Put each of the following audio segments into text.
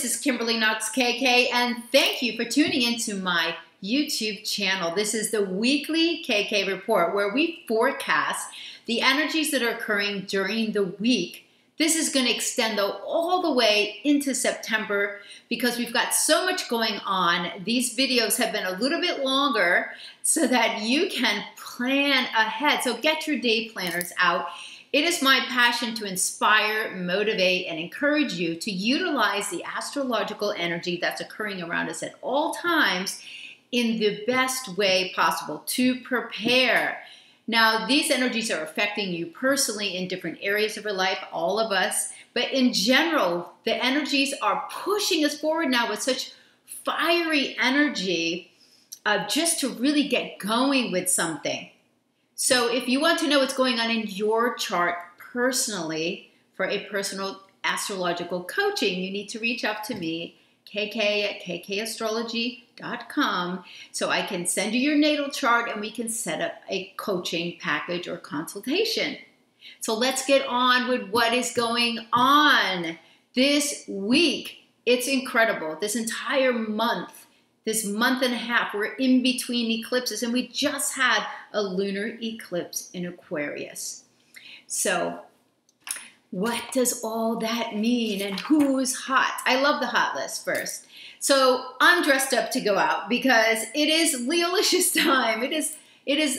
this is Kimberly Knox KK, and thank you for tuning into my YouTube channel. This is the weekly KK report where we forecast the energies that are occurring during the week. This is going to extend all the way into September because we've got so much going on. These videos have been a little bit longer so that you can plan ahead. So get your day planners out. It is my passion to inspire, motivate, and encourage you to utilize the astrological energy that's occurring around us at all times in the best way possible to prepare. Now, these energies are affecting you personally in different areas of your life, all of us, but in general, the energies are pushing us forward now with such fiery energy just to really get going with something. So if you want to know what's going on in your chart personally for a personal astrological coaching, you need to reach out to me, kk@kkastrology.com, so I can send you your natal chart and we can set up a coaching package or consultation. So let's get on with what is going on this week. It's incredible. This entire month, this month and a half, we're in between eclipses, and we just had a lunar eclipse in Aquarius. So what does all that mean, and who's hot? I love the hot list first. So I'm dressed up to go out because it is Leo-licious time. It is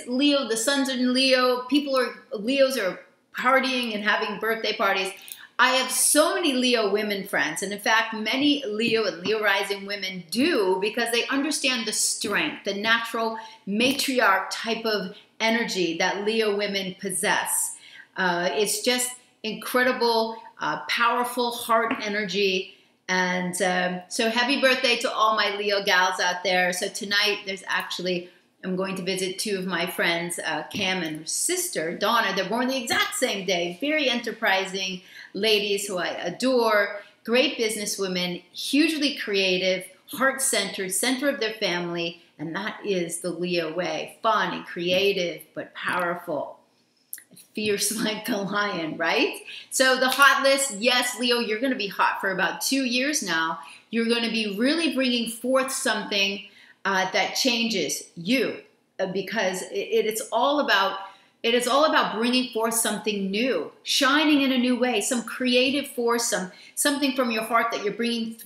Leo. The sun's in Leo. Leos are partying and having birthday parties. I have so many Leo women friends, and in fact, many Leo and Leo rising women do because they understand the strength, the natural matriarch type of energy that Leo women possess. It's just incredible, powerful heart energy. And so happy birthday to all my Leo gals out there. So tonight, I'm going to visit two of my friends, Cam and her sister, Donna. They're born the exact same day. Very enterprising ladies who I adore. Great businesswomen, hugely creative, heart-centered, center of their family. And that is the Leo way. Fun and creative, but powerful. Fierce like a lion, right? So the hot list, yes, Leo, you're going to be hot for about 2 years now. You're going to be really bringing forth something that changes you, because it is all about bringing forth something new, shining in a new way, some creative force, something from your heart that you're bringing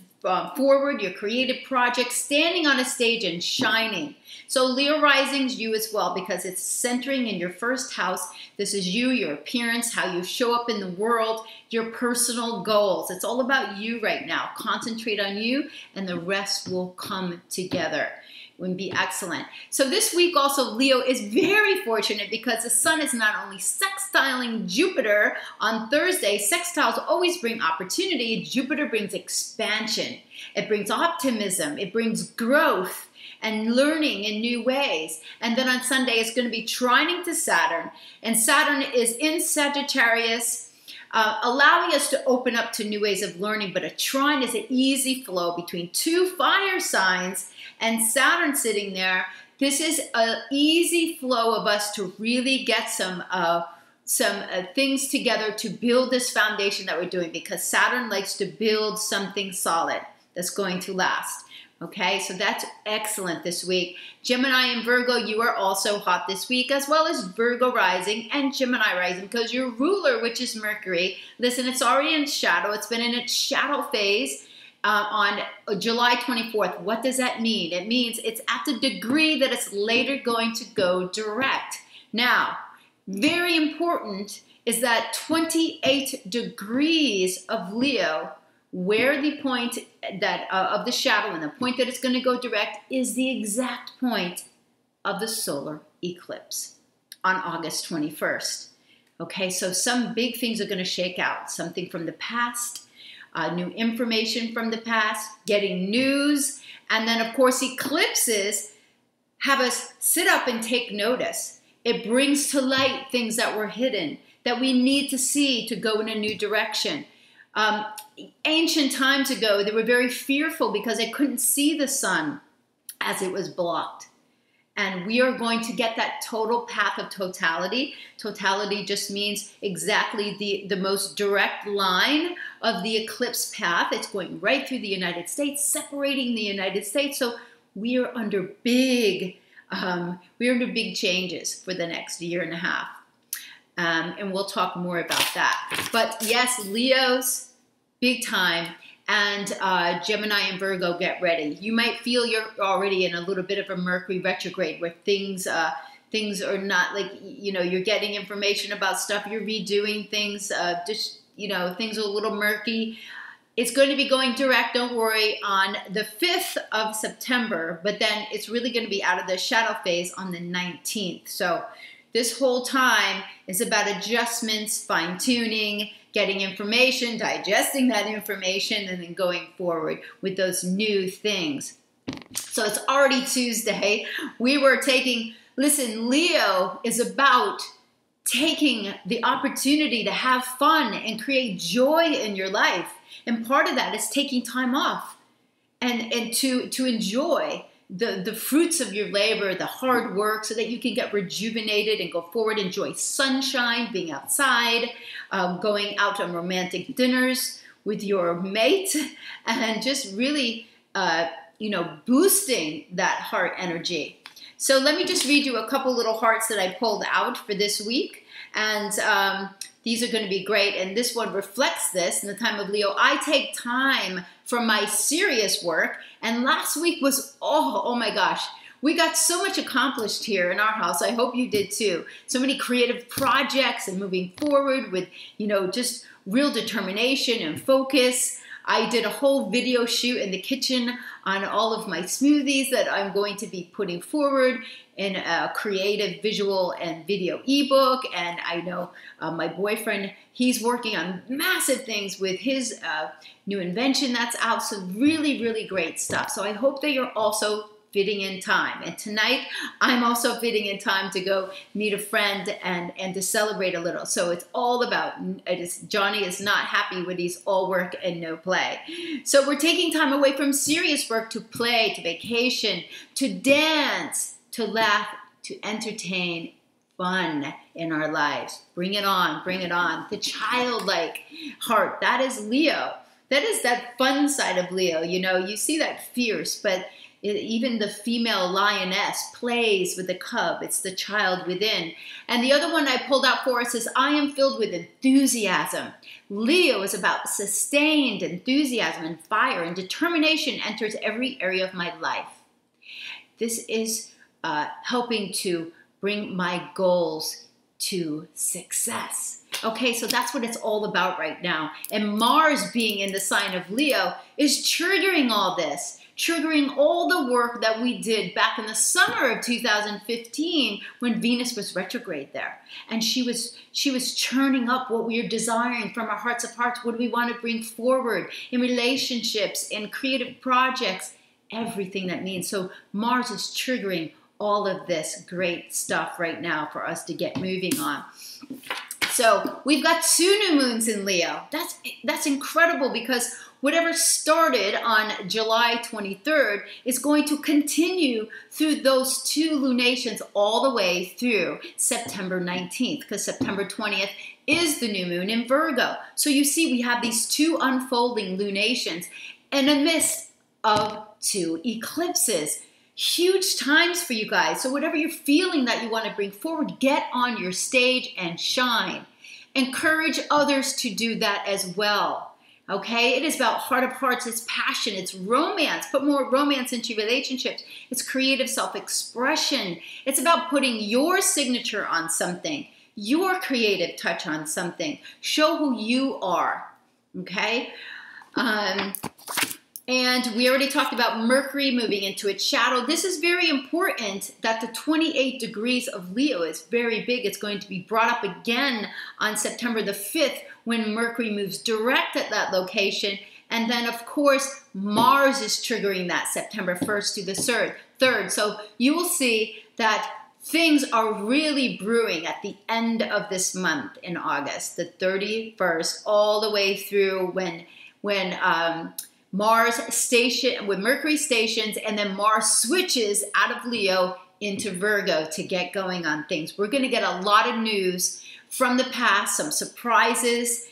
forward, your creative project, standing on a stage and shining. So Leo rising's you as well, because it's centering in your first house. This is you, your appearance, how you show up in the world, your personal goals. It's all about you right now. Concentrate on you and the rest will come together. It would be excellent. So this week also, Leo is very fortunate because the sun is not only sextiling Jupiter on Thursday. Sextiles always bring opportunity. Jupiter brings expansion. It brings optimism. It brings growth and learning in new ways. And then on Sunday, it's going to be trining to Saturn. And Saturn is in Sagittarius, allowing us to open up to new ways of learning. But a trine is an easy flow between two fire signs, and Saturn sitting there. This is an easy flow of us to really get some things together to build this foundation that we're doing, because Saturn likes to build something solid that's going to last. Okay, so that's excellent this week. Gemini and Virgo, you are also hot this week, as well as Virgo rising and Gemini rising, because your ruler, which is Mercury, listen, it's already in shadow. It's been in its shadow phase on July 24th. What does that mean? It means it's at the degree that it's later going to go direct. Now, very important is that 28 degrees of Leo, where the point that of the shadow and the point that it's going to go direct is the exact point of the solar eclipse on August 21st. Okay, so some big things are going to shake out. Something from the past, new information from the past, getting news, and then of course eclipses have us sit up and take notice. It brings to light things that were hidden, that we need to see to go in a new direction. Ancient times ago, they were very fearful because they couldn't see the sun as it was blocked. And we are going to get that total path of totality. Totality just means exactly the most direct line of the eclipse path. It's going right through the United States, separating the United States. So we are under big changes for the next year and a half. And we'll talk more about that. But yes, Leos, big time. And Gemini and Virgo, get ready. You might feel you're already in a little bit of a Mercury retrograde where things are not like, you know, you're getting information about stuff, you're redoing things, just, you know, things are a little murky. It's going to be going direct, don't worry, on the 5th of September, but then it's really going to be out of the shadow phase on the 19th. So this whole time is about adjustments, fine-tuning, getting information, digesting that information, and then going forward with those new things. So it's already Tuesday. Listen, Leo is about taking the opportunity to have fun and create joy in your life. And part of that is taking time off and to enjoy the fruits of your labor, the hard work, so that you can get rejuvenated and go forward, enjoy sunshine, being outside, going out on romantic dinners with your mate, and just really, boosting that heart energy. So let me just read you a couple little hearts that I pulled out for this week. And these are going to be great. And this one reflects this in the time of Leo. I take time from my serious work. And last week was, oh my gosh, we got so much accomplished here in our house. I hope you did too. So many creative projects and moving forward with, just real determination and focus. I did a whole video shoot in the kitchen on all of my smoothies that I'm going to be putting forward in a creative visual and video ebook. And I know my boyfriend, he's working on massive things with his new invention that's out. So really, really great stuff. So I hope that you're also fitting in time. And tonight, I'm also fitting in time to go meet a friend and to celebrate a little. So it's all about, Johnny is not happy when he's all work and no play. So we're taking time away from serious work to play, to vacation, to dance, to laugh, to entertain, fun in our lives. Bring it on, bring it on. The childlike heart, that is Leo. That is that fun side of Leo. You see that fierce, but even the female lioness plays with the cub. It's the child within. And the other one I pulled out for us is I am filled with enthusiasm. Leo is about sustained enthusiasm and fire, and determination enters every area of my life. This is helping to bring my goals to success. Okay, so that's what it's all about right now. And Mars being in the sign of Leo is triggering all this. Triggering all the work that we did back in the summer of 2015 when Venus was retrograde there. And she was churning up what we are desiring from our hearts of hearts. What do we want to bring forward in relationships, in creative projects, everything that means. So Mars is triggering all of this great stuff right now for us to get moving on. So we've got 2 new moons in Leo. That's incredible, because whatever started on July 23rd is going to continue through those 2 lunations all the way through September 19th, because September 20th is the new moon in Virgo. So you see, we have these 2 unfolding lunations in the midst of 2 eclipses. Huge times for you guys. So whatever you're feeling that you want to bring forward, get on your stage and shine. Encourage others to do that as well. Okay, it is about heart of hearts, it's passion, it's romance. Put more romance into relationships. It's creative self-expression. It's about putting your signature on something, your creative touch on something. Show who you are, okay? And we already talked about Mercury moving into its shadow. This is very important that the 28 degrees of Leo is very big. It's going to be brought up again on September the 5th when Mercury moves direct at that location. And then, of course, Mars is triggering that September 1st to the 3rd. So you will see that things are really brewing at the end of this month in August, the 31st, all the way through when Mars station with Mercury stations, and then Mars switches out of Leo into Virgo to get going on things. We're going to get a lot of news from the past, some surprises,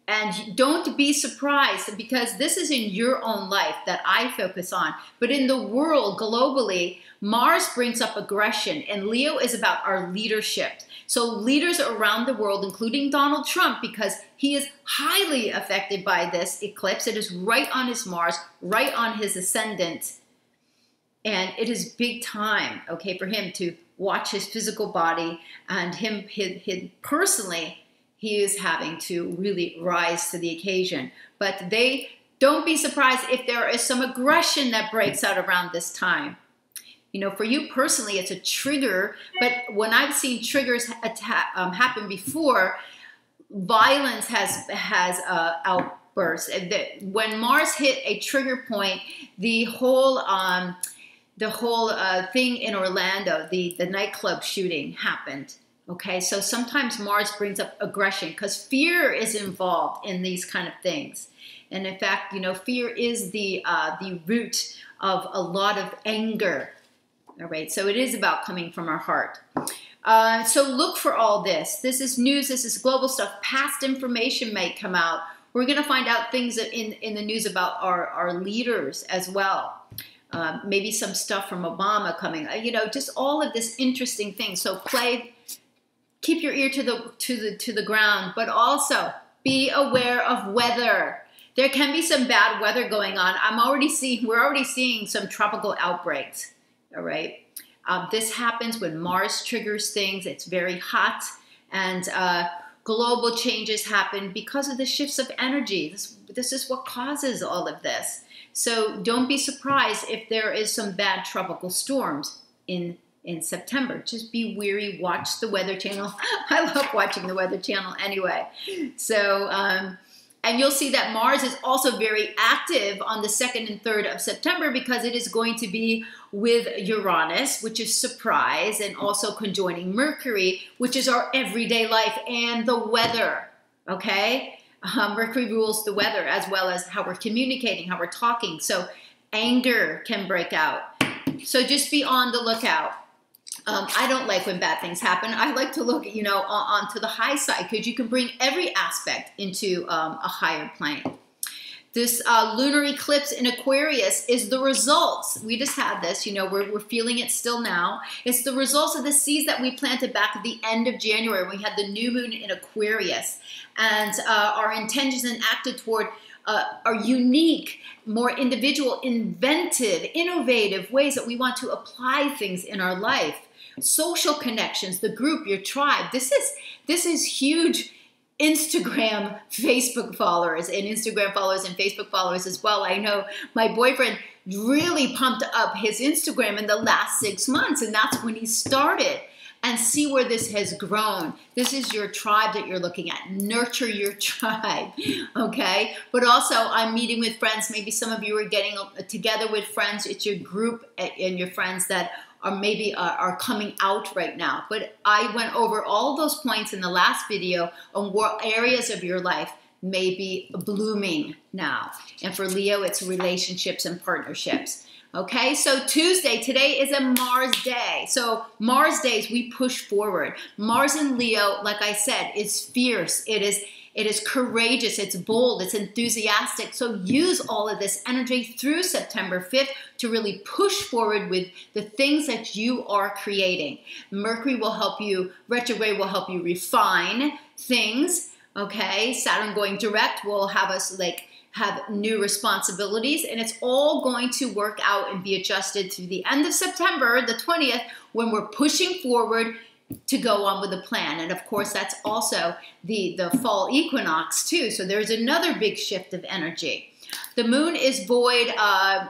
And don't be surprised, because this is in your own life that I focus on. But in the world, globally, Mars brings up aggression, and Leo is about our leadership. So leaders around the world, including Donald Trump, because he is highly affected by this eclipse. It is right on his Mars, right on his ascendant. And it is big time, okay, for him to watch his physical body, and him personally, he is having to really rise to the occasion. But don't be surprised if there is some aggression that breaks out around this time. You know, for you personally, it's a trigger, but when I've seen triggers happen before, violence has outbursts. When Mars hit a trigger point, the whole thing in Orlando, the nightclub shooting happened. Okay, so sometimes Mars brings up aggression because fear is involved in these kind of things. And in fact, you know, fear is the root of a lot of anger. All right, so it is about coming from our heart. So look for all this. This is news, this is global stuff. Past information may come out. We're gonna find out things in the news about our leaders as well. Maybe some stuff from Obama coming, you know, just all of this interesting things. So keep your ear to the ground, but also be aware of weather. There can be some bad weather going on. We're already seeing some tropical outbreaks. All right. This happens when Mars triggers things. It's very hot, and global changes happen because of the shifts of energy. This is what causes all of this. So don't be surprised if there is some bad tropical storms in September. Just be wary, watch the Weather Channel. I love watching the Weather Channel anyway. So, and you'll see that Mars is also very active on the 2nd and 3rd of September because it is going to be with Uranus, which is surprise, and also conjoining Mercury, which is our everyday life and the weather, okay? Mercury rules the weather as well as how we're communicating, how we're talking. So anger can break out. So just be on the lookout. I don't like when bad things happen. I like to look, you know, onto the high side, because you can bring every aspect into a higher plane. This lunar eclipse in Aquarius is the results. We just had this, you know, we're feeling it still now. It's the results of the seeds that we planted back at the end of January when we had the new moon in Aquarius. And our intentions and acted toward are unique, more individual, inventive, innovative ways that we want to apply things in our life. Social connections, the group, your tribe. This is huge. Instagram, Facebook followers, and Instagram followers and Facebook followers as well. I know my boyfriend really pumped up his Instagram in the last 6 months, and that's when he started. And see where this has grown. This is your tribe that you're looking at. Nurture your tribe, okay? But also, I'm meeting with friends. Maybe some of you are getting together with friends. It's your group and your friends that are coming out right now. But I went over all those points in the last video on what areas of your life may be blooming now. And for Leo, it's relationships and partnerships. Okay, so Tuesday, today is a Mars day. So Mars days, we push forward. Mars in Leo, like I said, is fierce. It is courageous. It's bold. It's enthusiastic. So use all of this energy through September 5th to really push forward with the things that you are creating. Mercury will help you, retrograde will help you refine things. Okay, Saturn going direct will have us have new responsibilities, and it's all going to work out and be adjusted through the end of September, the 20th, when we're pushing forward to go on with the plan. And of course, that's also the fall equinox too. So there's another big shift of energy. The moon is void.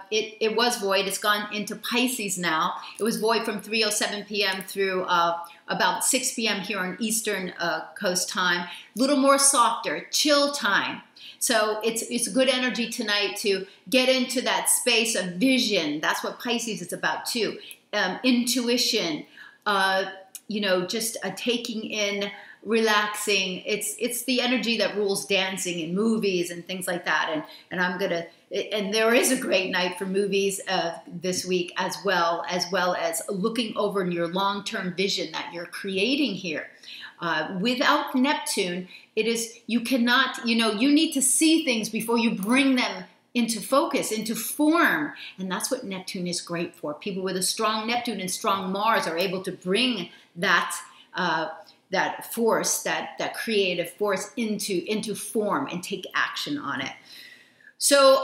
It was void. It's gone into Pisces now. It was void from 3:07 p.m. through about 6 p.m. here on Eastern Coast time. A little more softer, chill time. So it's good energy tonight to get into that space of vision. That's what Pisces is about too. Intuition, you know, just taking in relaxing. It's the energy that rules dancing and movies and things like that. And there is a great night for movies this week, as well as looking over in your long-term vision that you're creating here. Without Neptune, you need to see things before you bring them into focus, into form. And that's what Neptune is great for. People with a strong Neptune and strong Mars are able to bring that force, that creative force into form and take action on it. So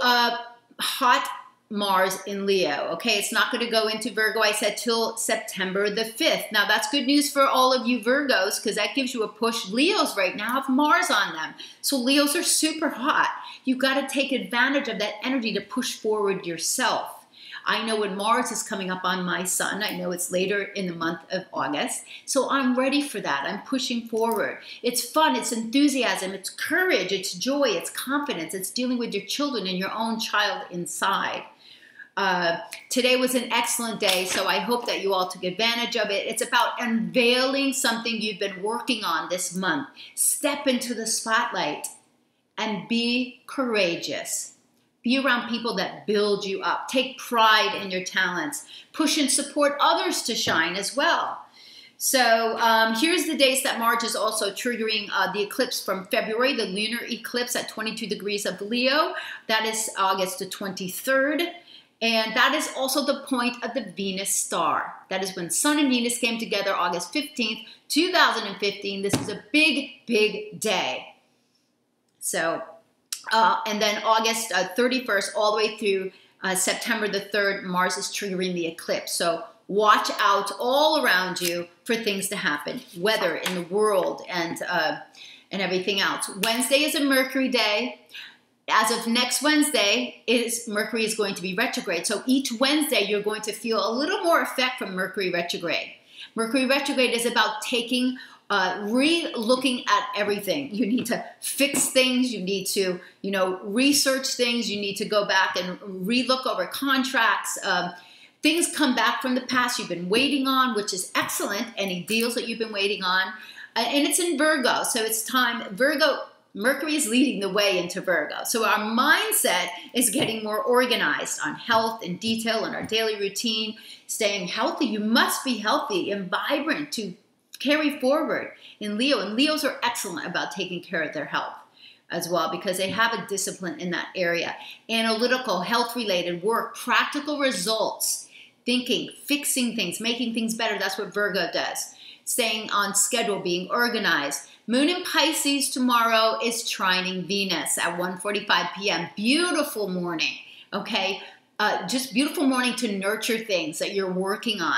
hot Mars in Leo. Okay, it's not going to go into Virgo, I said, till September the 5th. Now, that's good news for all of you Virgos, because that gives you a push. Leos right now have Mars on them. So Leos are super hot. You've got to take advantage of that energy to push forward yourself. I know when Mars is coming up on my sun, I know it's later in the month of August, so I'm ready for that. I'm pushing forward. It's fun, it's enthusiasm, it's courage, it's joy, it's confidence, it's dealing with your children and your own child inside. Today was an excellent day, so I hope that you all took advantage of it. It's about unveiling something you've been working on this month. Step into the spotlight and be courageous. Be around people that build you up. Take pride in your talents. Push and support others to shine as well. So here's the dates that Mars is also triggering the eclipse from February, the lunar eclipse at 22 degrees of Leo. That is August the 23rd. And that is also the point of the Venus star. That is when Sun and Venus came together August 15th, 2015. This is a big, big day. So, and then August 31st all the way through September the 3rd, Mars is triggering the eclipse. So watch out all around you for things to happen, weather in the world and everything else. Wednesday is a Mercury day. As of next Wednesday, Mercury is going to be retrograde. So each Wednesday, you're going to feel a little more effect from Mercury retrograde. Mercury retrograde is about taking, re-looking at everything. You need to fix things. You need to, research things. You need to go back and re-look over contracts. Things come back from the past you've been waiting on, which is excellent. Any deals that you've been waiting on. And it's in Virgo, so it's time. Mercury is leading the way into Virgo. So our mindset is getting more organized on health and detail in our daily routine, staying healthy. You must be healthy and vibrant to carry forward in Leo. And Leos are excellent about taking care of their health as well because they have a discipline in that area. Analytical, health-related work, practical results, thinking, fixing things, making things better. That's what Virgo does. Staying on schedule, being organized. Moon in Pisces tomorrow is trining Venus at 1:45 p.m. Beautiful morning, okay? Just beautiful morning to nurture things that you're working on.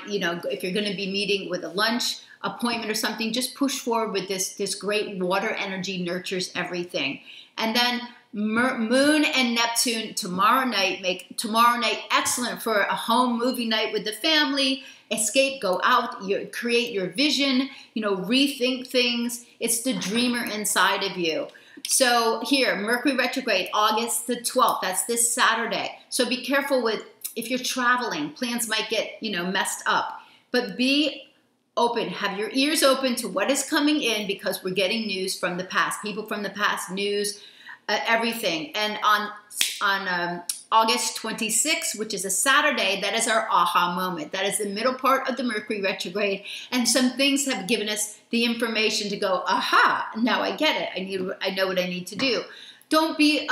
If you're going to be meeting with a lunch appointment or something, just push forward with this great water energy nurtures everything. And then Moon and Neptune tomorrow night make tomorrow night excellent for a home movie night with the family. Escape, go out, create your vision, rethink things. It's the dreamer inside of you. So here, Mercury retrograde, August the 12th. That's this Saturday. So be careful if you're traveling. Plans might get, messed up. But be open. Have your ears open to what is coming in because we're getting news from the past. People from the past, news, everything. And on August 26th, which is a Saturday, that is our aha moment. That is the middle part of the Mercury retrograde. And some things have given us the information to go, aha, now I get it. I know what I need to do. Don't be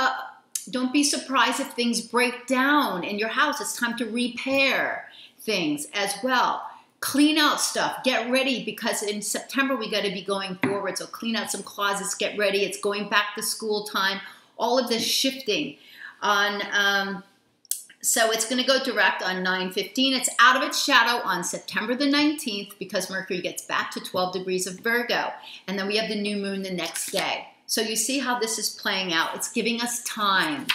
surprised if things break down in your house. It's time to repair things as well. Clean out stuff. Get ready because in September we got to be going forward. So clean out some closets. Get ready. It's going back to school time. All of this shifting. So it's going to go direct on 9/15. It's out of its shadow on September the 19th because Mercury gets back to 12 degrees of Virgo. And then we have the new moon the next day. So you see how this is playing out. It's giving us time.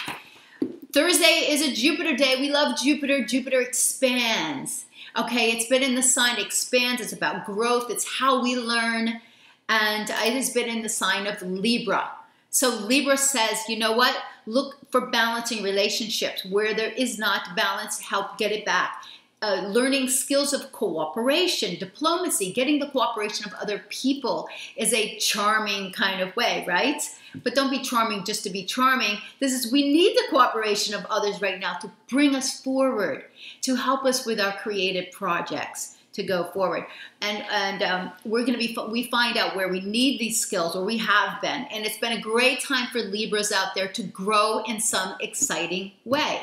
Thursday is a Jupiter day. We love Jupiter. Jupiter expands. Okay, it's been in the sign, expands. It's about growth. It's how we learn. And it has been in the sign of Libra. So Libra says, you know what? Look for balancing relationships. Where there is not balance, help get it back. learning skills of cooperation, diplomacy, getting the cooperation of other people is a charming kind of way, right? But don't be charming just to be charming. We need the cooperation of others right now to bring us forward, to help us with our creative projects to go forward. And we find out where we need these skills, or we have been. And it's been a great time for Libras out there to grow in some exciting way.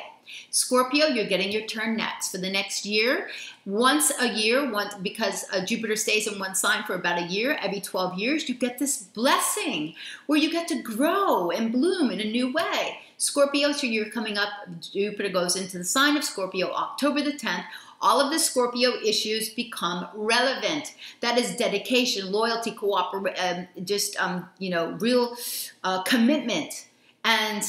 Scorpio, you're getting your turn next. For the next year, once a year, because Jupiter stays in one sign for about a year, every 12 years, you get this blessing where you get to grow and bloom in a new way. Scorpio, so you're coming up, Jupiter goes into the sign of Scorpio October the 10th. All of the Scorpio issues become relevant. That is dedication, loyalty, cooperation, real commitment, and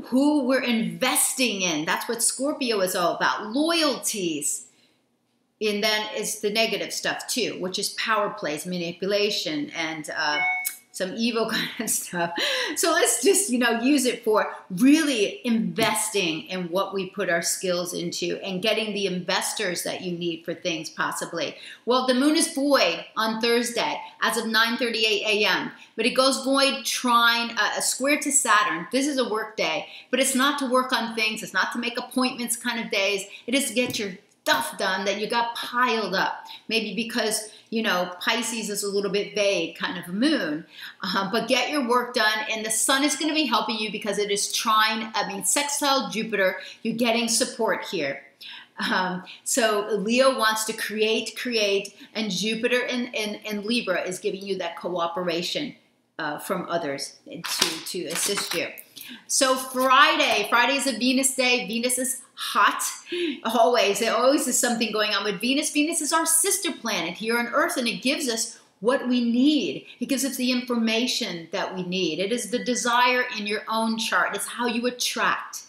who we're investing in. That's what Scorpio is all about. Loyalties. And then it's the negative stuff too, which is power plays, manipulation, and some evil kind of stuff. So let's just, use it for really investing in what we put our skills into and getting the investors that you need for things possibly. Well, the moon is void on Thursday as of 9:38 a.m. But it goes void trine, a square to Saturn. This is a work day, but it's not to work on things. It's not to make appointments kind of days. It is to get your stuff done that you got piled up. Maybe because, Pisces is a little bit vague kind of a moon. But get your work done, and the sun is going to be helping you because it is sextile Jupiter. You're getting support here. So Leo wants to create, and Jupiter and Libra is giving you that cooperation from others to assist you. So Friday is a Venus day. Venus is hot, always. There always is something going on with Venus. Venus is our sister planet here on Earth, and it gives us what we need. It gives us the information that we need. It is the desire in your own chart. It's how you attract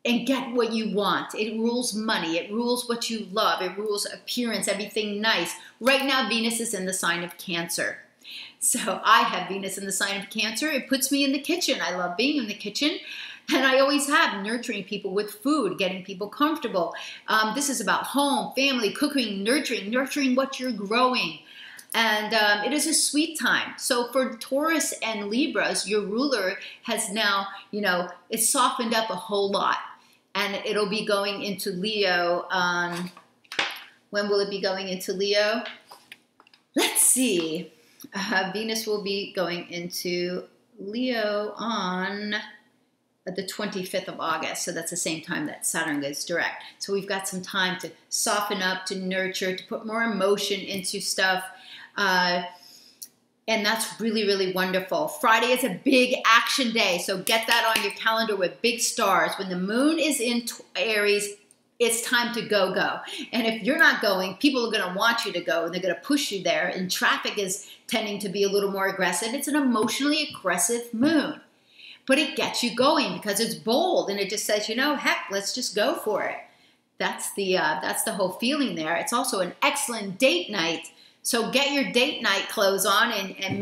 and get what you want. It rules money. It rules what you love. It rules appearance, everything nice. Right now, Venus is in the sign of Cancer. So I have Venus in the sign of Cancer. It puts me in the kitchen. I love being in the kitchen. And I always have, nurturing people with food, getting people comfortable. This is about home, family, cooking, nurturing what you're growing. And it is a sweet time. So for Taurus and Libras, your ruler has now, it's softened up a whole lot. And it'll be going into Leo on, when will it be going into Leo? Let's see. Venus will be going into Leo on the 25th of August. So that's the same time that Saturn goes direct. So we've got some time to soften up, to nurture, to put more emotion into stuff. And that's really, really wonderful. Friday is a big action day. So get that on your calendar with big stars. When the moon is in Aries, it's time to go. And if you're not going, people are going to want you to go, and they're going to push you there. And traffic is tending to be a little more aggressive. It's an emotionally aggressive moon. But it gets you going because it's bold, and it just says, heck, let's just go for it. That's the whole feeling there. It's also an excellent date night. So get your date night clothes on and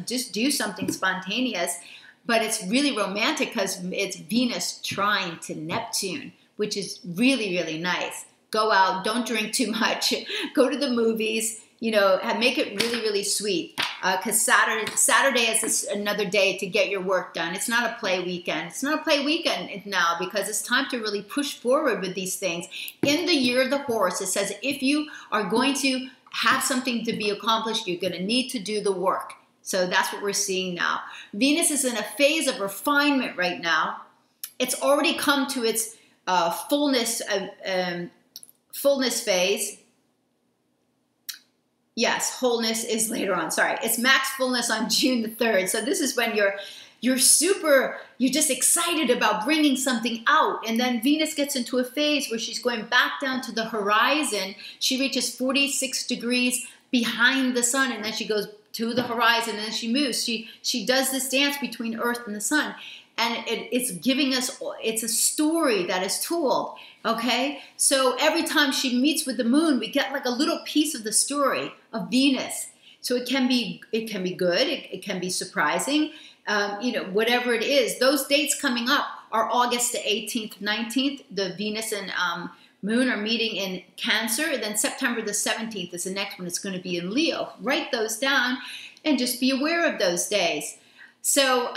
just do something spontaneous. But it's really romantic because it's Venus trine to Neptune, which is really, really nice. Go out, don't drink too much, go to the movies, make it really, really sweet. Because Saturday is another day to get your work done. It's not a play weekend. It's not a play weekend now because it's time to really push forward with these things. In the year of the horse, it says if you are going to have something to be accomplished, you're going to need to do the work. So that's what we're seeing now. Venus is in a phase of refinement right now. It's already come to its fullness phase. Yes, wholeness is later on. Sorry, it's max fullness on June the 3rd. So this is when you're just excited about bringing something out. And then Venus gets into a phase where she's going back down to the horizon. She reaches 46 degrees behind the sun, and then she goes to the horizon, and then she moves. She does this dance between Earth and the sun. And it's giving us, it's a story that is told, okay? So every time she meets with the moon, we get like a little piece of the story of Venus. So it can be good, it can be surprising, whatever it is. Those dates coming up are August the 18th, 19th, the Venus and Moon are meeting in Cancer. And then September the 17th is the next one. It's going to be in Leo. Write those down and just be aware of those days. So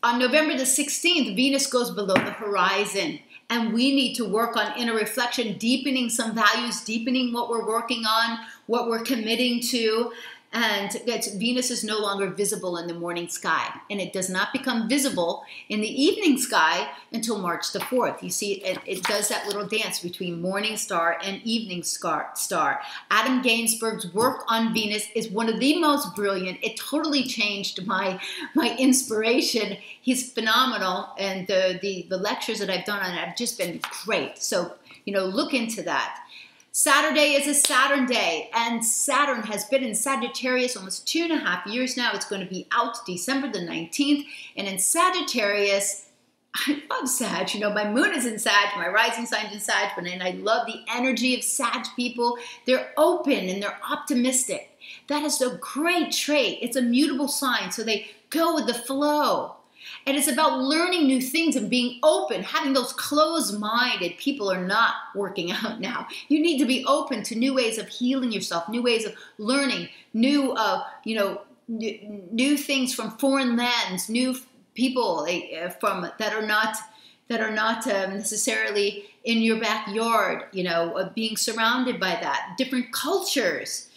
on November the 16th, Venus goes below the horizon. And we need to work on inner reflection, deepening some values, deepening what we're working on, what we're committing to. And Venus is no longer visible in the morning sky. And it does not become visible in the evening sky until March the 4th. You see, it does that little dance between morning star and evening star. Adam Gainsbourg's work on Venus is one of the most brilliant. It totally changed my inspiration. He's phenomenal. And the lectures that I've done on it have just been great. So, look into that. Saturday is a Saturn day, and Saturn has been in Sagittarius almost 2.5 years now. It's going to be out December the 19th. And in Sagittarius, I love Sag. My moon is in Sag, my rising sign's in Sag, and I love the energy of Sag people. They're open and they're optimistic. That is a great trait. It's a mutable sign, so they go with the flow. And it's about learning new things and being open. Having those closed-minded people are not working out now. You need to be open to new ways of healing yourself, new ways of learning, new things from foreign lands, new people that are not necessarily in your backyard. Being surrounded by that, different cultures.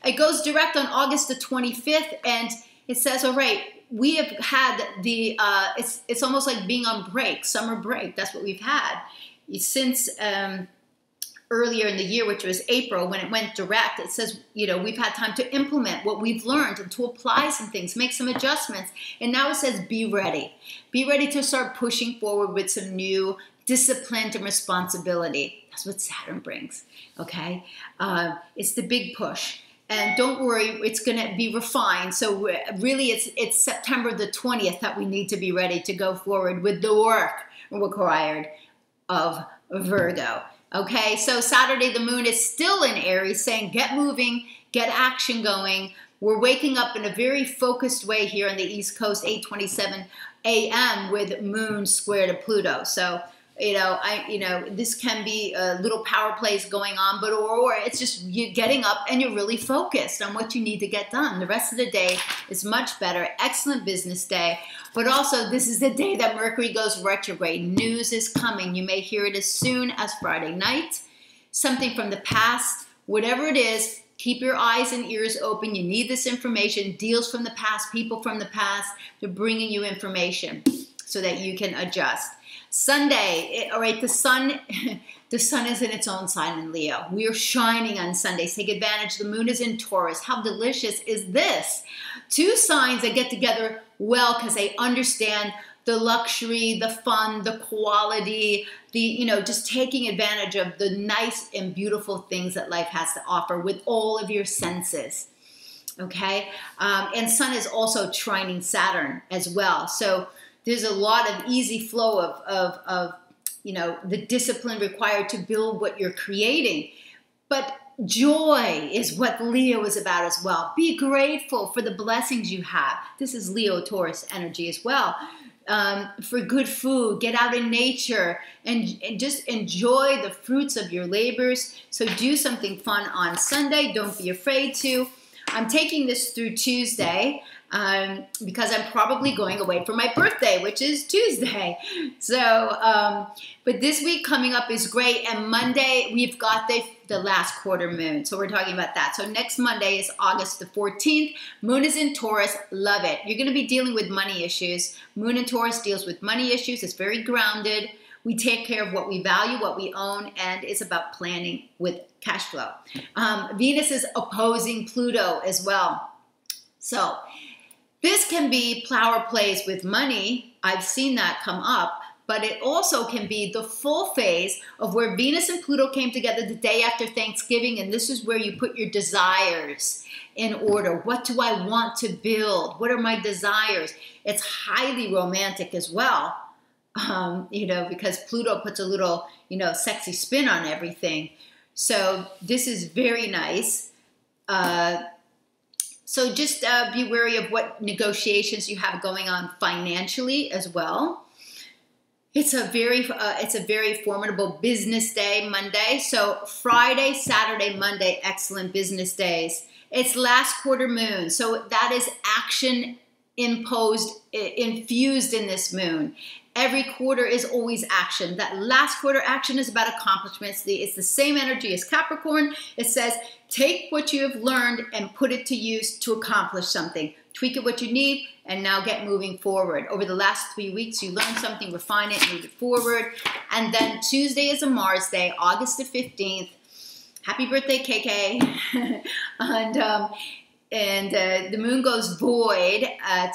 It goes direct on August the 25th, and it says, all right, we have had it's almost like being on break, summer break. That's what we've had since earlier in the year, which was April, when it went direct. It says, we've had time to implement what we've learned and to apply some things, make some adjustments. And now it says, be ready. Be ready to start pushing forward with some new discipline and responsibility. That's what Saturn brings, okay? It's the big push. And don't worry, it's going to be refined. So really, it's September the 20th that we need to be ready to go forward with the work required of Virgo. Okay, so Saturday, the moon is still in Aries, saying get moving, get action going. We're waking up in a very focused way here on the East Coast, 8:27 a.m. with moon square to Pluto. So this can be little power plays going on, but or it's just you getting up and you're really focused on what you need to get done. The rest of the day is much better. Excellent business day. But also, this is the day that Mercury goes retrograde. News is coming. You may hear it as soon as Friday night. Something from the past, whatever it is, keep your eyes and ears open. You need this information. Deals from the past, people from the past. They're bringing you information so that you can adjust. Sunday, all right, the sun is in its own sign in Leo. We are shining on Sundays. Take advantage. The moon is in Taurus. How delicious is this? Two signs that get together well because they understand the luxury, the fun, the quality, just taking advantage of the nice and beautiful things that life has to offer with all of your senses. Okay? And Sun is also trining Saturn as well. So there's a lot of easy flow of the discipline required to build what you're creating. But joy is what Leo is about as well. Be grateful for the blessings you have. This is Leo-Taurus energy as well. For good food, get out in nature, and just enjoy the fruits of your labors. So do something fun on Sunday. Don't be afraid to. I'm taking this through Tuesday. Because I'm probably going away for my birthday, which is Tuesday. So, but this week coming up is great. And Monday, we've got the last quarter moon. So we're talking about that. So next Monday is August the 14th. Moon is in Taurus. Love it. You're going to be dealing with money issues. Moon in Taurus deals with money issues. It's very grounded. We take care of what we value, what we own, and it's about planning with cash flow. Venus is opposing Pluto as well. So this can be power plays with money. I've seen that come up, but it also can be the full phase of where Venus and Pluto came together the day after Thanksgiving, and this is where you put your desires in order. What do I want to build? What are my desires? It's highly romantic as well, because Pluto puts a little, sexy spin on everything. So this is very nice. So just be wary of what negotiations you have going on financially as well. It's a very formidable business day, Monday. So Friday, Saturday, Monday, excellent business days. It's last quarter moon, so that is action infused in this moon. Every quarter is always action. That last quarter action is about accomplishments. It's the same energy as Capricorn. It says, take what you have learned and put it to use to accomplish something. Tweak it what you need, and now get moving forward. Over the last 3 weeks, you learned something, refine it, move it forward. And then Tuesday is a Mars day, August the 15th. Happy birthday, KK. And the moon goes void at,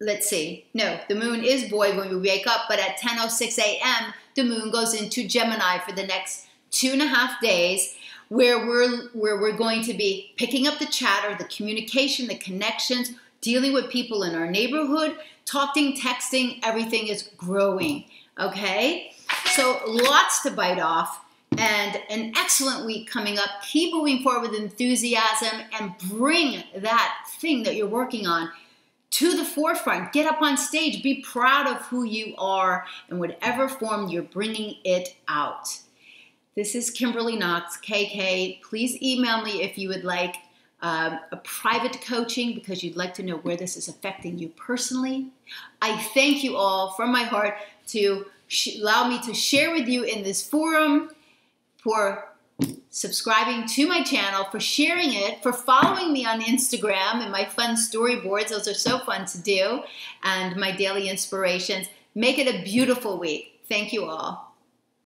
let's see, no, the moon is void when we wake up, but at 10:06 a.m., the moon goes into Gemini for the next 2.5 days, where we're going to be picking up the chatter, the communication, the connections, dealing with people in our neighborhood, talking, texting, everything is growing, okay? So lots to bite off, and an excellent week coming up. Keep moving forward with enthusiasm and bring that thing that you're working on to the forefront. Get up on stage. Be proud of who you are in whatever form you're bringing it out. This is Kimberly Knox, KK. Please email me if you would like a private coaching because you'd like to know where this is affecting you personally. I thank you all from my heart to allow me to share with you in this forum, for subscribing to my channel, for sharing it, for following me on Instagram and my fun storyboards. Those are so fun to do, and my daily inspirations. Make it a beautiful week. Thank you all.